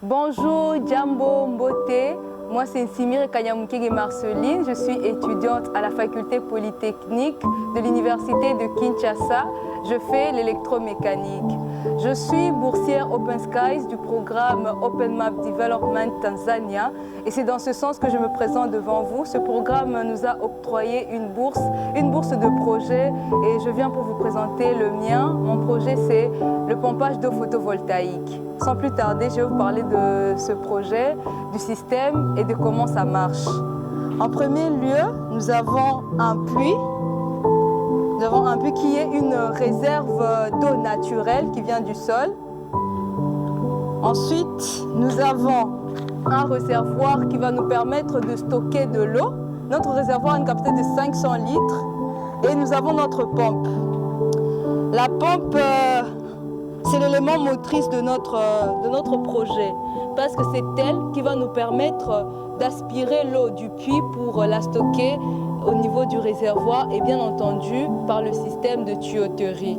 Bonjour, Djambo Mbote. Moi, c'est Nsimire Kanyamukege Marceline. Je suis étudiante à la faculté polytechnique de l'université de Kinshasa. Je fais l'électromécanique. Je suis boursière Open Skies du programme Open Map Development Tanzania. Et c'est dans ce sens que je me présente devant vous. Ce programme nous a octroyé une bourse de projet. Et je viens pour vous présenter le mien. Mon projet, c'est le pompage d'eau photovoltaïque. Sans plus tarder, je vais vous parler de ce projet, du système et de comment ça marche. En premier lieu, nous avons un puits. Nous avons un puits qui est une réserve d'eau naturelle qui vient du sol. Ensuite, nous avons un réservoir qui va nous permettre de stocker de l'eau. Notre réservoir a une capacité de 500 litres. Et nous avons notre pompe. La pompe, c'est l'élément motrice de notre projet, parce que c'est elle qui va nous permettre d'aspirer l'eau du puits pour la stocker au niveau du réservoir et bien entendu par le système de tuyauterie.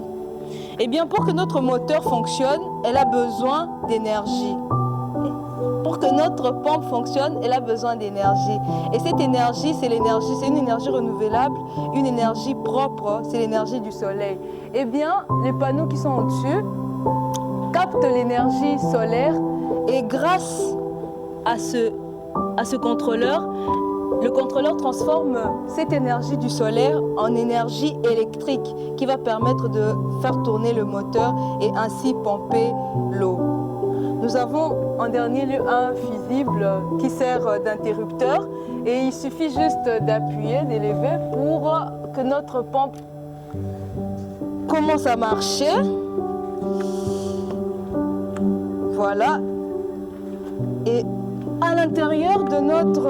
Et bien pour que notre moteur fonctionne, elle a besoin d'énergie. Pour que notre pompe fonctionne, elle a besoin d'énergie. Et cette énergie, c'est une énergie renouvelable, une énergie propre, c'est l'énergie du soleil. Eh bien, les panneaux qui sont au-dessus captent l'énergie solaire et grâce à ce contrôleur, le contrôleur transforme cette énergie du solaire en énergie électrique qui va permettre de faire tourner le moteur et ainsi pomper l'eau. Nous avons en dernier lieu un fusible qui sert d'interrupteur et il suffit juste d'appuyer, d'élever pour que notre pompe commence à marcher. Voilà. Et à l'intérieur de notre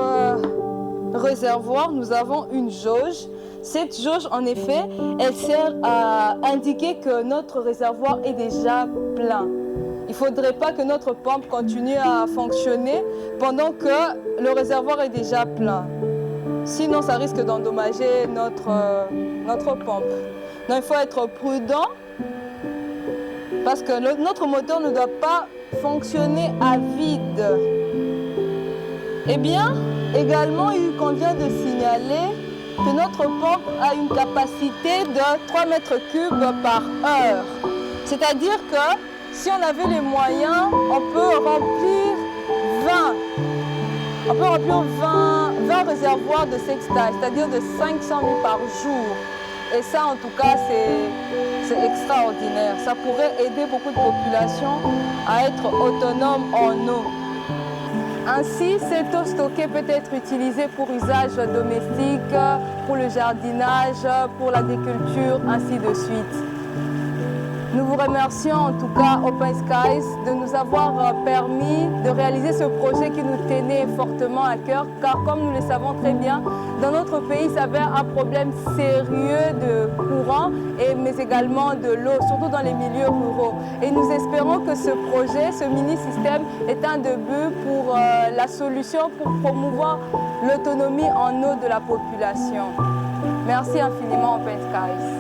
réservoir, nous avons une jauge. Cette jauge, en effet, elle sert à indiquer que notre réservoir est déjà plein. Il ne faudrait pas que notre pompe continue à fonctionner pendant que le réservoir est déjà plein. Sinon, ça risque d'endommager notre pompe. Donc, il faut être prudent parce que notre moteur ne doit pas fonctionner à vide. Eh bien, également, il convient de signaler que notre pompe a une capacité de 3 mètres cubes par heure. C'est-à-dire que si on avait les moyens, on peut remplir 20 réservoirs de cette taille, c'est-à-dire de 500 000 par jour. Et ça, en tout cas, c'est extraordinaire. Ça pourrait aider beaucoup de populations à être autonomes en eau. Ainsi, cette eau stockée peut être utilisée pour usage domestique, pour le jardinage, pour l'agriculture, ainsi de suite. Nous vous remercions en tout cas Open Skies de nous avoir permis de réaliser ce projet qui nous tenait fortement à cœur, car comme nous le savons très bien, dans notre pays, il s'avère un problème sérieux de courant, mais également de l'eau, surtout dans les milieux ruraux. Et nous espérons que ce projet, ce mini-système, est un début pour la solution pour promouvoir l'autonomie en eau de la population. Merci infiniment Open Skies.